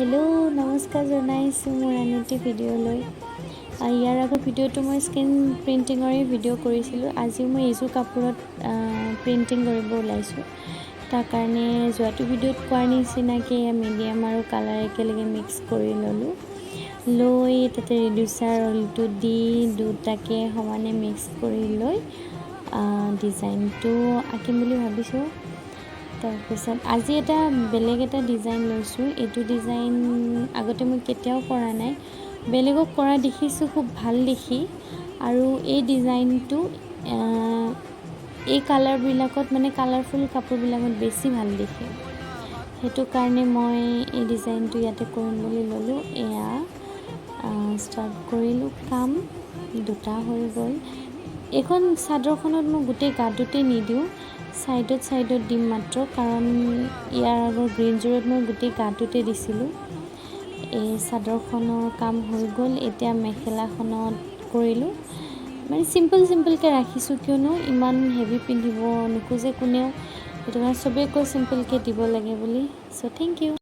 hello नमस्कार जनाइছোঁ মোৰ আনটি ভিডিঅ'লৈ ইয়াৰ আগৰ ভিডিঅ'টো মই স্ক্ৰীন প্ৰিণ্টিঙৰে ভিডিঅ' কৰিছিলোঁ আজি মই এইযোৰ কাপোৰত প্ৰিণ্টিং কৰিব ওলাইছোঁ তাৰ কাৰণে যোৱাটো ভিডিঅ'ত কোৱাৰ নিচিনাকৈ মিডিয়াম আৰু কালাৰ একেলগে মিক্স কৰি ল'লোঁ লৈ তাতে ৰিডিউচাৰ অইলটো দি দুটাকে সমানে মিক্স কৰি লৈ ডিজাইনটো আঁকিম বুলি ভাবিছোঁ তাৰপিছত আজি এটা বেলেগ এটা ডিজাইন লৈছোঁ এইটো ডিজাইন আগতে মই কেতিয়াও কৰা নাই বেলেগক কৰা দেখিছোঁ খুব ভাল দেখি আৰু এই ডিজাইনটো এই কালাৰবিলাকত মানে কালাৰফুল কাপোৰবিলাকত বেছি ভাল দেখে সেইটো কাৰণে মই এই ডিজাইনটো ইয়াতে কৰিম বুলি ল'লোঁ এয়া ষ্টাৰ্ট কৰিলোঁ কাম দুটা হৈ গ'ল এখন চাদৰখনত মই গোটেই গাটোতে নিদিওঁ সাইডত দিম মাত্ৰ কাৰণ ইয়াৰ আগৰ গ্ৰীনজোৰত মই গোটেই গাটোতে দিছিলোঁ এই চাদৰখনৰ কাম হৈ গ'ল এতিয়া মেখেলাখনত কৰিলোঁ মানে চিম্পলকৈ ৰাখিছোঁ কিয়নো ইমান হেভি পিন্ধিব নোখোজে কোনেও সেইটো কাৰণে চবেই কৈ চিম্পলকৈ দিব লাগে বুলি চ' থেংক ইউ